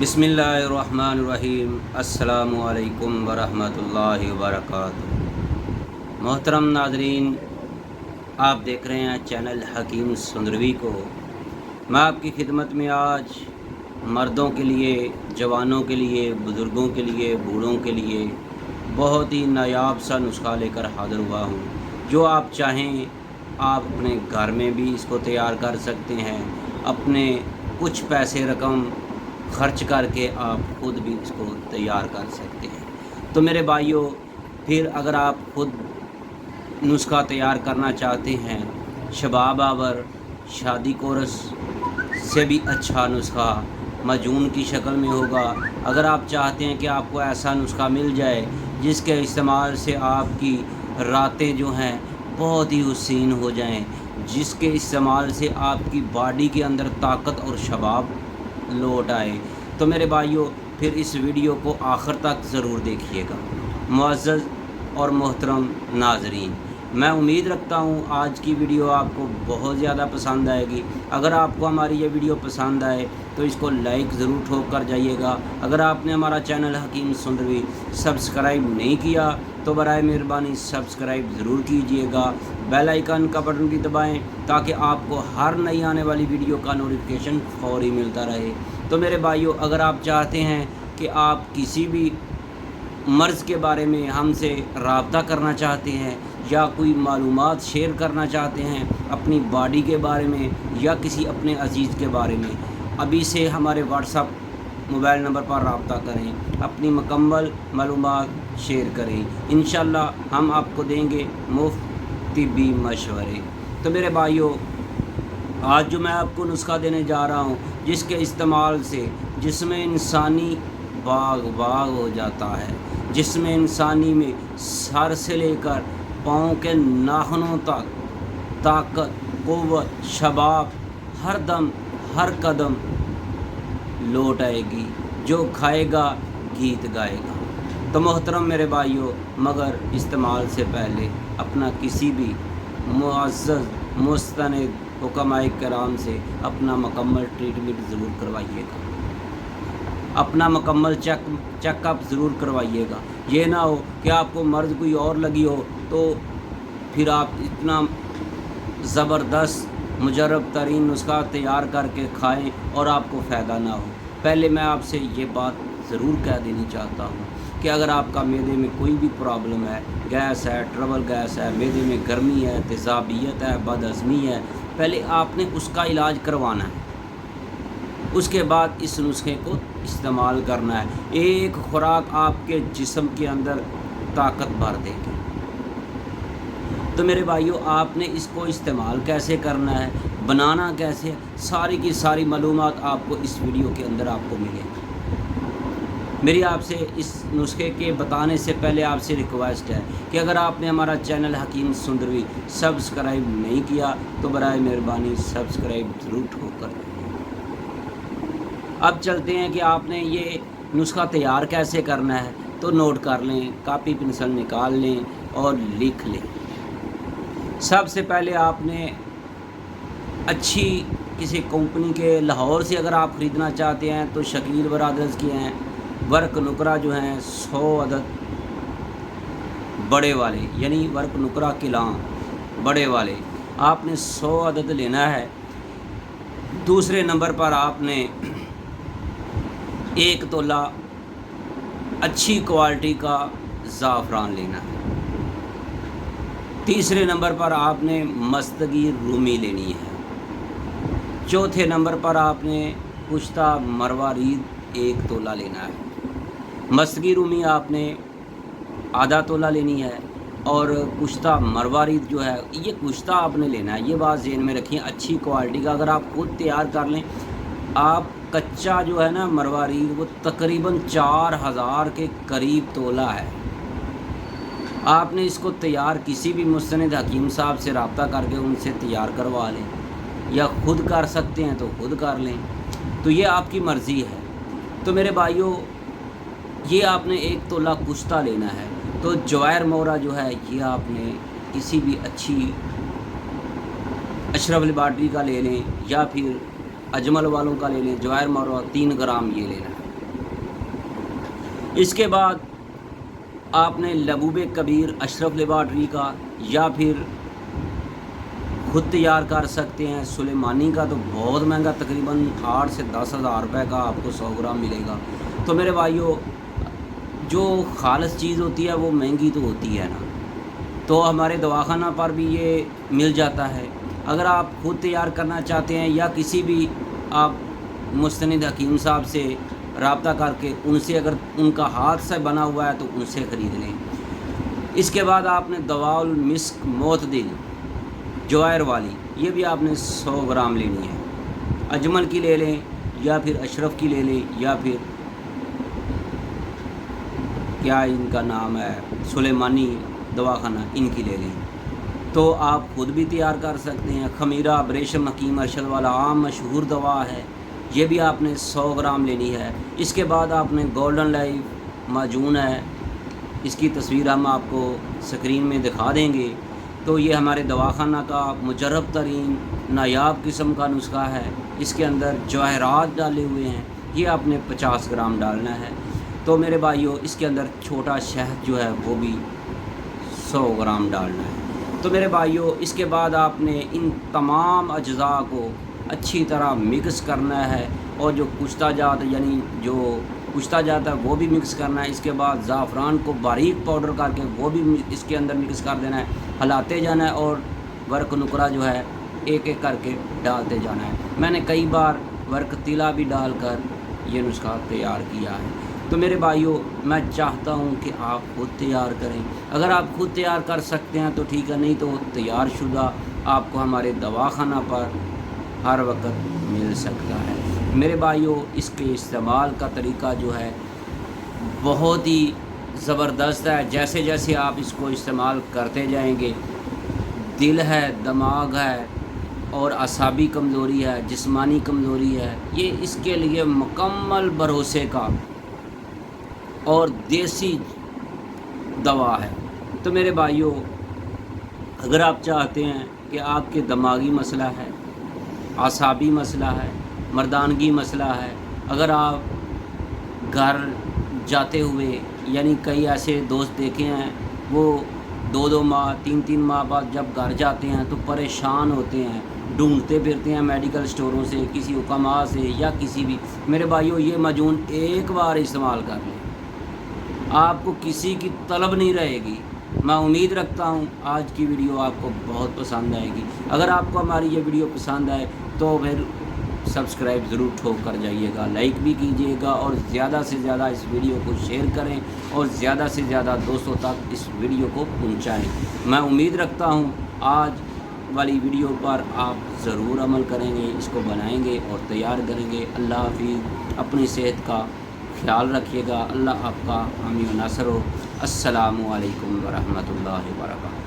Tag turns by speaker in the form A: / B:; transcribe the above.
A: बिस्मिल्लाहिर्रहमानिर्रहीम। अस्सलामु अलैकुम वरहमतुल्लाहि वबरकातुहू। मोहतरम नाज़रीन, आप देख रहे हैं चैनल हकीम सुंदरवी को। मैं आपकी खिदमत में आज मर्दों के लिए, जवानों के लिए, बुज़ुर्गों के लिए, बूढ़ों के लिए बहुत ही नायाब सा नुस्खा लेकर हाज़िर हुआ हूँ। जो आप चाहें आप अपने घर में भी इसको तैयार कर सकते हैं। अपने कुछ पैसे रकम खर्च करके आप खुद भी इसको तैयार कर सकते हैं। तो मेरे भाइयों, फिर अगर आप खुद नुस्खा तैयार करना चाहते हैं, शबाब आवर शादी कोरस से भी अच्छा नुस्खा मजून की शक्ल में होगा। अगर आप चाहते हैं कि आपको ऐसा नुस्खा मिल जाए जिसके इस्तेमाल से आपकी रातें जो हैं बहुत ही हुसीन हो जाएं, जिसके इस्तेमाल से आपकी बॉडी के अंदर ताकत और शबाब लौट आए, तो मेरे भाइयों फिर इस वीडियो को आखिर तक ज़रूर देखिएगा। मुअज़्ज़ज़ और मोहतरम नाज़रीन, मैं उम्मीद रखता हूँ आज की वीडियो आपको बहुत ज़्यादा पसंद आएगी। अगर आपको हमारी ये वीडियो पसंद आए तो इसको लाइक ज़रूर ठोक कर जाइएगा। अगर आपने हमारा चैनल हकीम सुंदरवी सब्सक्राइब नहीं किया तो बराए मेहरबानी सब्सक्राइब ज़रूर कीजिएगा। बेल आइकन का बटन भी दबाएं ताकि आपको हर नई आने वाली वीडियो का नोटिफिकेशन फौरी मिलता रहे। तो मेरे भाइयों, अगर आप चाहते हैं कि आप किसी भी मर्ज़ के बारे में हमसे रब्ता करना चाहते हैं या कोई मालूमात शेयर करना चाहते हैं अपनी बॉडी के बारे में या किसी अपने अजीज़ के बारे में, अभी से हमारे व्हाट्सएप मोबाइल नंबर पर रब्ता करें, अपनी मुकम्मल मालूमात शेयर करें। इंशाअल्लाह हम आपको देंगे मुफ्त तिब्बी मशवरे। तो मेरे भाइयों, आज जो मैं आपको नुस्खा देने जा रहा हूँ जिसके इस्तेमाल से जिसमें इंसानी बाग हो जाता है, जिसमें इंसानी में सर से लेकर पाँव के नाखूनों तक ताकत, क़ुव्वत, शबाब हर दम हर कदम लौट आएगी। जो खाएगा गीत गाएगा। तो मोहतरम मेरे भाइयों, मगर इस्तेमाल से पहले अपना किसी भी मुअज़्ज़ज़ मुस्तनद हुक्माए किराम से अपना मुकम्मल ट्रीटमेंट ज़रूर करवाइएगा, अपना मुकम्मल चेकअप ज़रूर करवाइएगा। ये ना हो कि आपको मर्ज़ कोई और लगी हो तो फिर आप इतना ज़बरदस्त मुजरब तरीन नुस्खा तैयार करके खाएं और आपको फ़ायदा ना हो। पहले मैं आपसे ये बात ज़रूर कह देनी चाहता हूँ कि अगर आपका मैदे में कोई भी प्रॉब्लम है, गैस है, ट्रबल गैस है, मैदे में गर्मी है, तेज़ाबियत है, बदहज़मी है, पहले आपने उसका इलाज करवाना है। उसके बाद इस नुस्खे को इस्तेमाल करना है। एक खुराक आपके जिस्म के अंदर ताकत भर देगी। तो मेरे भाइयों, आपने इसको इस्तेमाल कैसे करना है, बनाना कैसे है, सारी की सारी मालूमात आपको इस वीडियो के अंदर आपको मिलेगी। मेरी आपसे इस नुस्खे के बताने से पहले आपसे रिक्वेस्ट है कि अगर आपने हमारा चैनल हकीम सुंदरवी सब्सक्राइब नहीं किया तो बराए मेहरबानी सब्सक्राइब ज़रूर ठोकर। अब चलते हैं कि आपने ये नुस्खा तैयार कैसे करना है। तो नोट कर लें, कापी पेंसिल निकाल लें और लिख लें। सबसे पहले आपने अच्छी किसी कंपनी के, लाहौर से अगर आप ख़रीदना चाहते हैं तो शकील ब्रदर्स के हैं वर्क नुकरा जो हैं 100 अदद बड़े वाले, यानी वर्क नुकरा किला बड़े वाले आपने 100 अदद लेना है। दूसरे नंबर पर आपने 1 तोला अच्छी क्वालिटी का ज़ाफ़रान लेना है। तीसरे नंबर पर आपने मस्तगी रूमी लेनी है। चौथे नंबर पर आपने कुश्ता मरवारीद 1 तोला लेना है। मस्तगी रूमी आपने आधा तोला लेनी है और कुश्ता मरवारीद जो है ये कुश्ता आपने लेना है। ये बात ज़हन में रखिए, अच्छी क्वालिटी का। अगर आप खुद तैयार कर लें, आप कच्चा जो है ना मरवारीद वो तकरीबन 4000 के करीब तोला है। आपने इसको तैयार किसी भी मुस्तनद हकीम साहब से रब्ता करके उनसे तैयार करवा लें, या खुद कर सकते हैं तो खुद कर लें, तो ये आपकी मर्ज़ी है। तो मेरे भाइयों, ये आपने 1 तोला कुश्ता लेना है। तो जवाहर मोरा जो है ये आपने किसी भी अच्छी अशरफ लेबार्टरी का ले लें या फिर अजमल वालों का ले लें। जवाहर मोरा 3 ग्राम ये लेना है। اس کے بعد آپ نے لبوب کبیر اشرف لیبارٹری کا یا پھر خود تیار کر سکتے ہیں۔ سلیمانی کا تو بہت مہنگا، تقریباً 8 سے 10 ہزار روپے کا آپ کو 100 گرام ملے گا۔ تو میرے بھائیوں، جو خالص چیز ہوتی ہے وہ مہنگی تو ہوتی ہے نا، تو ہمارے دواخانہ پر بھی یہ مل جاتا ہے۔ اگر آپ خود تیار کرنا چاہتے ہیں یا کسی بھی آپ مستند حکیم صاحب سے رابطہ کر کے ان سے اگر ان کا ہاتھ سے بنا ہوا ہے تو ان سے خرید لیں۔ اس کے بعد آپ نے دواء المسک معتدل جوائر والی، یہ بھی آپ نے 100 گرام لینی ہے۔ اجمل کی لے لیں یا پھر اشرف کی لے لیں یا پھر کیا ان کا نام ہے سلیمانی دواخانہ، ان کی لے لیں، تو آپ خود بھی تیار کر سکتے ہیں۔ خمیرہ ابریشم حکیم ارشد والا عام مشہور دوا ہے، یہ بھی آپ نے 100 گرام لینی ہے۔ اس کے بعد آپ نے گولڈن لائف معجون ہے، اس کی تصویر ہم آپ کو سکرین میں دکھا دیں گے۔ تو یہ ہمارے دواخانہ کا مجرب ترین نایاب قسم کا نسخہ ہے، اس کے اندر جواہرات ڈالے ہوئے ہیں، یہ آپ نے 50 گرام ڈالنا ہے۔ تو میرے بھائیوں، اس کے اندر چھوٹا شہد جو ہے وہ بھی 100 گرام ڈالنا ہے۔ تو میرے بھائیوں، اس کے بعد آپ نے ان تمام اجزاء کو اچھی طرح مکس کرنا ہے، اور جو کشتہ جات یعنی جو کشتہ جات ہے وہ بھی مکس کرنا ہے۔ اس کے بعد زعفران کو باریک پاؤڈر کر کے وہ بھی اس کے اندر مکس کر دینا ہے، ہلاتے جانا ہے اور ورق نقرہ جو ہے ایک ایک کر کے ڈالتے جانا ہے۔ میں نے کئی بار ورق تیلا بھی ڈال کر یہ نسخہ تیار کیا ہے۔ تو میرے بھائیوں، میں چاہتا ہوں کہ آپ خود تیار کریں۔ اگر آپ خود تیار کر سکتے ہیں تو ٹھیک ہے، نہیں تو تیار شدہ آپ کو ہمارے دواخانہ پر ہر وقت مل سکتا ہے۔ میرے بھائیوں، اس کے استعمال کا طریقہ جو ہے بہت ہی زبردست ہے۔ جیسے جیسے آپ اس کو استعمال کرتے جائیں گے، دل ہے، دماغ ہے اور اعصابی کمزوری ہے، جسمانی کمزوری ہے، یہ اس کے لیے مکمل بھروسے کا اور دیسی دوا ہے۔ تو میرے بھائیوں، اگر آپ چاہتے ہیں کہ آپ کے دماغی مسئلہ ہے، اعصابی مسئلہ ہے، مردانگی مسئلہ ہے، اگر آپ گھر جاتے ہوئے یعنی کئی ایسے دوست دیکھے ہیں وہ 2 ماہ 3 ماہ بعد جب گھر جاتے ہیں تو پریشان ہوتے ہیں، ڈھونڈتے پھرتے ہیں میڈیکل سٹوروں سے، کسی حکماء سے یا کسی بھی۔ میرے بھائیوں، یہ معجون ایک بار استعمال کر لیں، آپ کو کسی کی طلب نہیں رہے گی۔ میں امید رکھتا ہوں آج کی ویڈیو آپ کو بہت پسند آئے گی۔ اگر آپ کو ہماری یہ ویڈیو پسند آئے تو پھر سبسکرائب ضرور ٹھوک کر جائیے گا، لائک بھی کیجیے گا اور زیادہ سے زیادہ اس ویڈیو کو شیئر کریں اور زیادہ سے زیادہ دوستوں تک اس ویڈیو کو پہنچائیں۔ میں امید رکھتا ہوں آج والی ویڈیو پر آپ ضرور عمل کریں گے، اس کو بنائیں گے اور تیار کریں گے۔ اللہ حافظ، اپنی صحت کا خیال رکھیے گا، اللہ آپ کا حامی و ناصر ہو۔ السلام علیکم ورحمۃ اللہ وبرکاتہ۔